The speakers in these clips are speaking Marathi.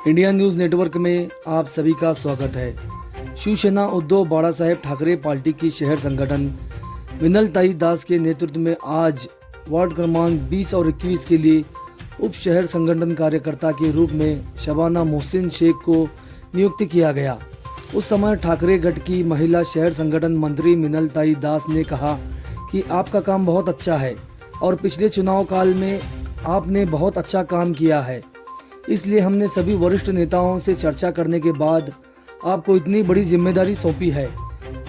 इंडिया न्यूज़ नेटवर्क में आप सभी का स्वागत है। शिवसेना उद्धव बाळासाहेब ठाकरे पार्टी की शहर संगठन विनलताई दास के नेतृत्व में आज वार्ड क्रमांक 20 और 21 के लिए उप शहर संगठन कार्यकर्ता के रूप में शबाना मोहसिन शेख को नियुक्त किया गया। उस समय ठाकरे गढ़ की महिला शहर संगठन मंत्री विनलताई दास ने कहा कि आपका काम बहुत अच्छा है और पिछले चुनाव काल में आपने बहुत अच्छा काम किया है, इसलिए हमने सभी वरिष्ठ नेताओं से चर्चा करने के बाद आपको इतनी बड़ी जिम्मेदारी सौंपी है।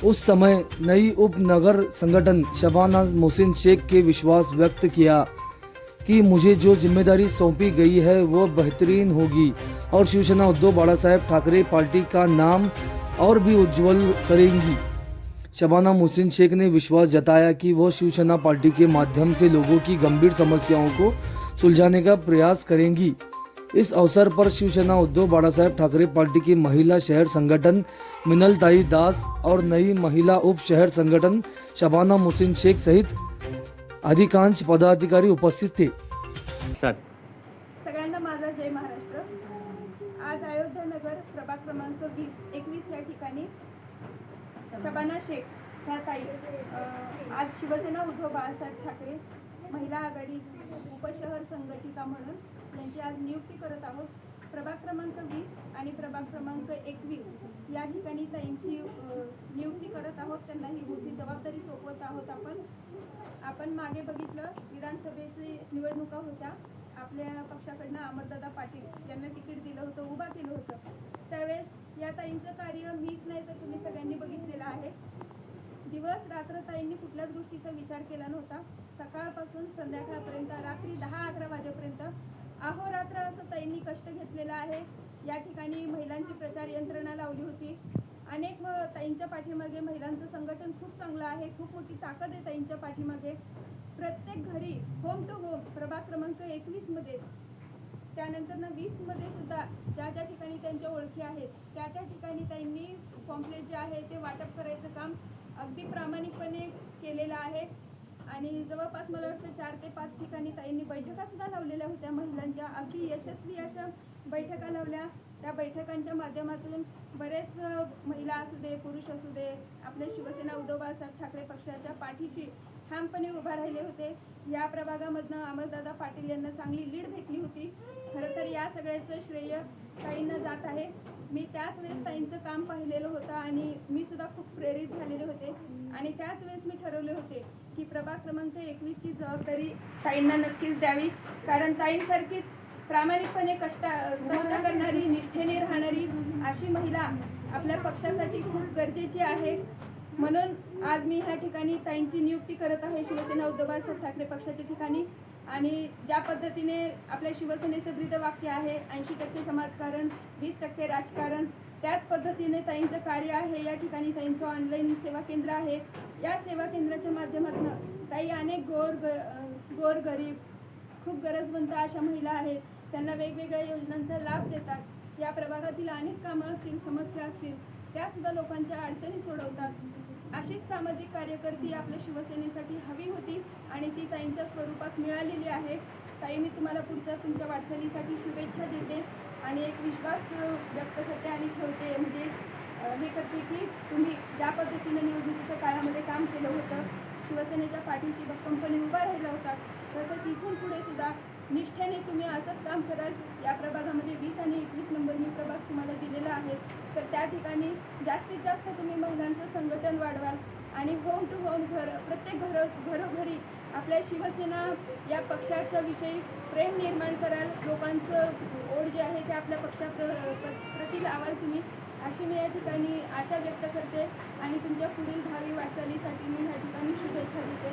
उस समय नई उप नगर संगठन शबाना मोहसिन शेख के विश्वास व्यक्त किया कि मुझे जो जिम्मेदारी सौंपी गई है वो बेहतरीन होगी और शिवसेना उद्धव बाळासाहेब ठाकरे पार्टी का नाम और भी उज्जवल करेंगी। शबाना मोहसिन शेख ने विश्वास जताया कि वो शिवसेना पार्टी के माध्यम से लोगों की गंभीर समस्याओं को सुलझाने का प्रयास करेंगी। इस अवसर पर शिवसेना उद्धव बाळासाहेब ठाकरे पार्टी की महिला शहर संगठन विनलताई दास और नई महिला उप शहर संगठन शबाना मोहसिन शेख सहित अधिकांश पदाधिकारी उपस्थित थे। सगळ्यांना माझा जय महाराष्ट्र। आज अयोध्या नगर प्रभाग क्रमांक 21 या ठिकाणी शबाना शेख ह्या ताई आज शिवसेना उद्धव बाळासाहेब ठाकरे महिला आघाडी उपशहर संघटिका म्हणून यांची आज नियुक्ती करत आहोत। प्रभाग क्रमांक 20 आणि प्रभाग क्रमांक 21 या ठिकाणी ताईंची नियुक्ती करत आहोत। त्यांना ही मोठी जबाबदारी सोपवत आहोत। आपण मागे बघितलं विधानसभेची निवडणुका होत्या, आपल्या पक्षाकडनं अमरदादा पाटील यांना तिकीट दिलं होतं, उभा केलं होतं। त्यावेळेस या ताईंचं कार्य मीच नाही तर तुम्ही सगळ्यांनी बघितलेलं आहे। दिवस रात्र ताईंनी कुठल्याच गोष्टीचा विचार केला नव्हता। सकाळपासून संध्याकाळपर्यंत रात्री 10-11 वाजेपर्यंत अहोरात्र असं ताईंनी कष्ट घेतलेलं आहे। या ठिकाणी महिलांची प्रचार यंत्रणा लावली होती। अनेक ताईंच्या पाठीमागे महिलांचं संघटन खूप चांगलं आहे, खूप मोठी ताकद आहे ताईंच्या पाठीमागे। प्रत्येक घरी होम टू होम प्रभाग क्रमांक 21 मध्ये त्यानंतर 20 मध्ये सुद्धा ज्या ज्या ठिकाणी त्यांच्या ओळखी आहेत त्या त्या ठिकाणी ताईंनी पॉम्पलेट जे आहे ते वाटप करायचं काम अगदी प्रामाणिकपणे केलेलं आहे। आणि जवळपास मला वाटतं 4 ते 5 ठिकाणी ताईंनी बैठका सुद्धा लावलेल्या होत्या महिलांच्या, अगदी यशस्वी अशा बैठका लावल्या। त्या बैठकांच्या माध्यमातून बरेच महिला असू दे, पुरुष असू दे, आपल्या शिवसेना उद्धव बाळासाहेब ठाकरे पक्षाच्या पाठीशी ठामपणे उभा राहिले होते। या प्रभागामधनं अमरदादा पाटील यांना चांगली लीड भेटली होती। खरं तर या सगळ्याचं श्रेय ताईंना जात आहे। मी त्याच वेळेस ताईंचं काम पाहिलेलं होतं आणि मी सुद्धा खूप प्रेरित झालेले होते आणि त्याच वेळेस मी ठरवले होते की प्रभाग क्रमांक 21 ची जबाबदारी ताईंना नक्कीच द्यावी, कारण ताईंसारखीच प्रामाणिकपणे कष्ट करणारी, निष्ठेने राहणारी अशी महिला आपल्या पक्षासाठी खूप गरजेची आहे। म्हणून आज मी ह्या ठिकाणी ताईंची नियुक्ती करत आहे शिवसेना उद्धव बाळासाहेब ठाकरे पक्षाच्या ठिकाणी। आणि ज्या पद्धतीने आपल्या शिवसेनेचं ब्रीदवाक्य आहे 80% समाजकारण 20% राजकारण, त्याच पद्धतीने ताईंचं कार्य आहे। या ठिकाणी ताईंचं ऑनलाईन सेवा केंद्र आहे। या सेवा केंद्राच्या माध्यमातून ताई अनेक गोर गरीब खूप गरजवंत अशा महिला आहेत, त्यांना वेगवेगळ्या योजनांचा लाभ देतात। या प्रभागातील अनेक कामं असतील, समस्या असतील, त्या सुद्धा लोकांच्या अडचणी सोडवतात। अशीच सामाजिक कार्यकर्ती आपल्या शिवसेनेसाठी हवी होती आणि ती ताईंच्या स्वरूपात मिळालेली आहे। ताई, मी तुम्हाला पुढच्या तुमच्या वाटचालीसाठी शुभेच्छा देते आणि एक विश्वास व्यक्त करते आणि ठेवते, म्हणजे हे करते की तुम्ही ज्या पद्धतीने निवडणुकीच्या काळामध्ये काम केलं होतं, शिवसेनेच्या पाठीशी भक्कमपणे उभा राहिला होता, तसंच इथून पुढे सुद्धा निष्ठेने तुम्ही असंच काम कराल। या प्रभागामध्ये 20 आणि 21 नंबर मी प्रभाग तुम्हाला दिलेला आहे, तर त्या ठिकाणी जास्तीत जास्त तुम्ही महिलांचं संघटन वाढवाल आणि होम टू होम प्रत्येक घरोघरी आपल्या शिवसेना या पक्षाच्या विषयी प्रेम निर्माण कराल। लोकांचं ओढ जे आहे ते आपल्या पक्षाप्रती लावाल तुम्ही, अशी मी या ठिकाणी आशा व्यक्त करते आणि तुमच्या पुढील भावी वाटचालीसाठी मी या ठिकाणी शुभेच्छा देते।